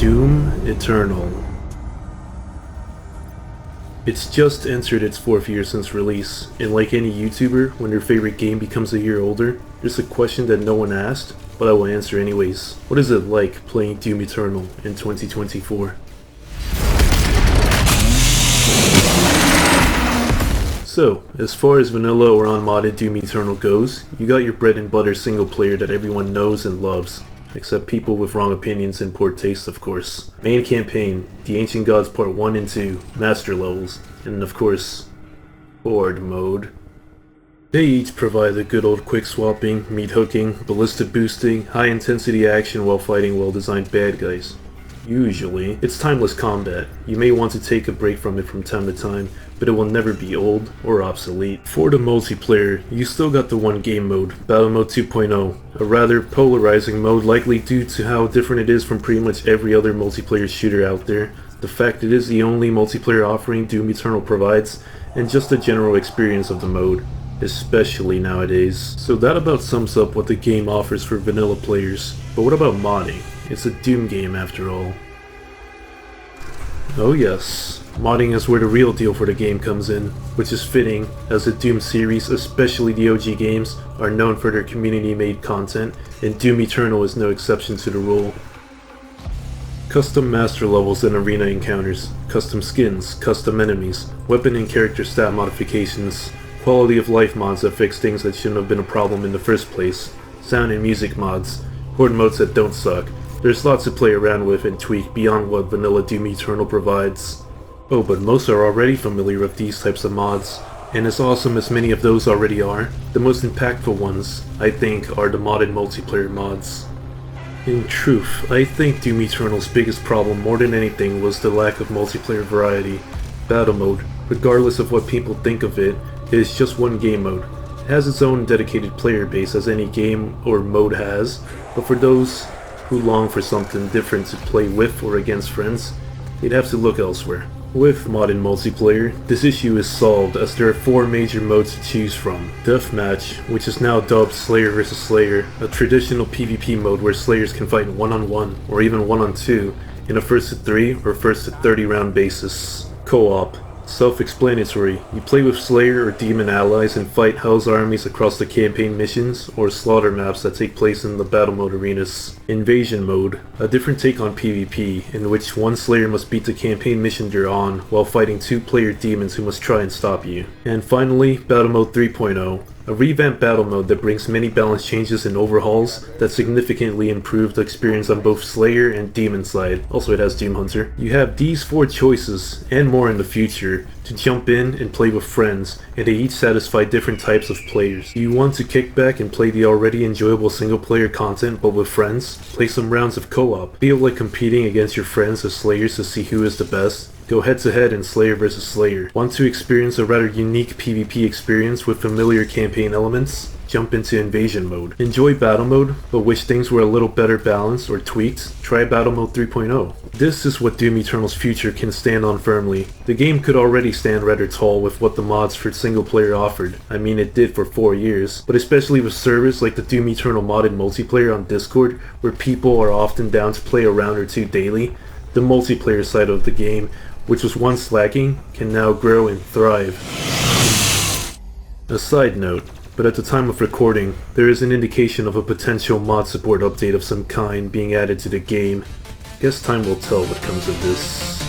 Doom Eternal. It's just entered its 4th year since release, and like any YouTuber, when their favorite game becomes a year older, there's a question that no one asked, but I will answer anyways. What is it like playing Doom Eternal in 2024? So, as far as vanilla or unmodded Doom Eternal goes, you got your bread and butter single player that everyone knows and loves. Except people with wrong opinions and poor taste, of course. Main campaign, the Ancient Gods Part 1 and 2, Master levels, and of course, Horde mode. They each provide the good old quick swapping, meat hooking, ballista boosting, high intensity action while fighting well designed bad guys. Usually, it's timeless combat. You may want to take a break from it from time to time, but it will never be old or obsolete. For the multiplayer, you still got the one game mode, Battle Mode 2.0, a rather polarizing mode likely due to how different it is from pretty much every other multiplayer shooter out there, the fact it is the only multiplayer offering Doom Eternal provides, and just the general experience of the mode, especially nowadays. So that about sums up what the game offers for vanilla players, but what about modding? It's a Doom game after all. Oh yes, modding is where the real deal for the game comes in, which is fitting as the Doom series, especially the OG games, are known for their community-made content, and Doom Eternal is no exception to the rule. Custom master levels and arena encounters, custom skins, custom enemies, weapon and character stat modifications, quality of life mods that fix things that shouldn't have been a problem in the first place, sound and music mods, horde modes that don't suck. There's lots to play around with and tweak beyond what vanilla Doom Eternal provides. Oh, but most are already familiar with these types of mods, and as awesome as many of those already are, the most impactful ones, I think, are the modded multiplayer mods. In truth, I think Doom Eternal's biggest problem more than anything was the lack of multiplayer variety. Battle mode, regardless of what people think of it, is just one game mode. It has its own dedicated player base as any game or mode has, but for those who long for something different to play with or against friends, they'd have to look elsewhere. With modern multiplayer, this issue is solved as there are 4 major modes to choose from. Deathmatch, which is now dubbed Slayer vs Slayer, a traditional PvP mode where Slayers can fight 1-on-1 or even 1-on-2 in a first to 3 or first to 30 round basis. Co-op. Self-explanatory, you play with Slayer or Demon allies and fight Hell's armies across the campaign missions or slaughter maps that take place in the battle mode arenas. Invasion mode, a different take on PvP, in which one Slayer must beat the campaign mission you're on while fighting 2-player demons who must try and stop you. And finally, Battle Mode 3.0, a revamped battle mode that brings many balance changes and overhauls that significantly improve the experience on both Slayer and Demon side. Also it has Doom Hunter. You have these 4 choices, and more in the future, to jump in and play with friends, and they each satisfy different types of players. Do you want to kick back and play the already enjoyable single player content but with friends? Play some rounds of co-op. Feel like competing against your friends as Slayers to see who is the best? Go head to head in Slayer vs Slayer. Want to experience a rather unique PvP experience with familiar campaign elements? Jump into Invasion mode. Enjoy Battle mode, but wish things were a little better balanced or tweaked? Try Battle Mode 3.0. This is what Doom Eternal's future can stand on firmly. The game could already stand rather tall with what the mods for single player offered. I mean, it did for 4 years, but especially with servers like the Doom Eternal modded multiplayer on Discord, where people are often down to play a round or 2 daily, the multiplayer side of the game, which was once lacking, can now grow and thrive. A side note, but at the time of recording, there is an indication of a potential mod support update of some kind being added to the game. Guess time will tell what comes of this.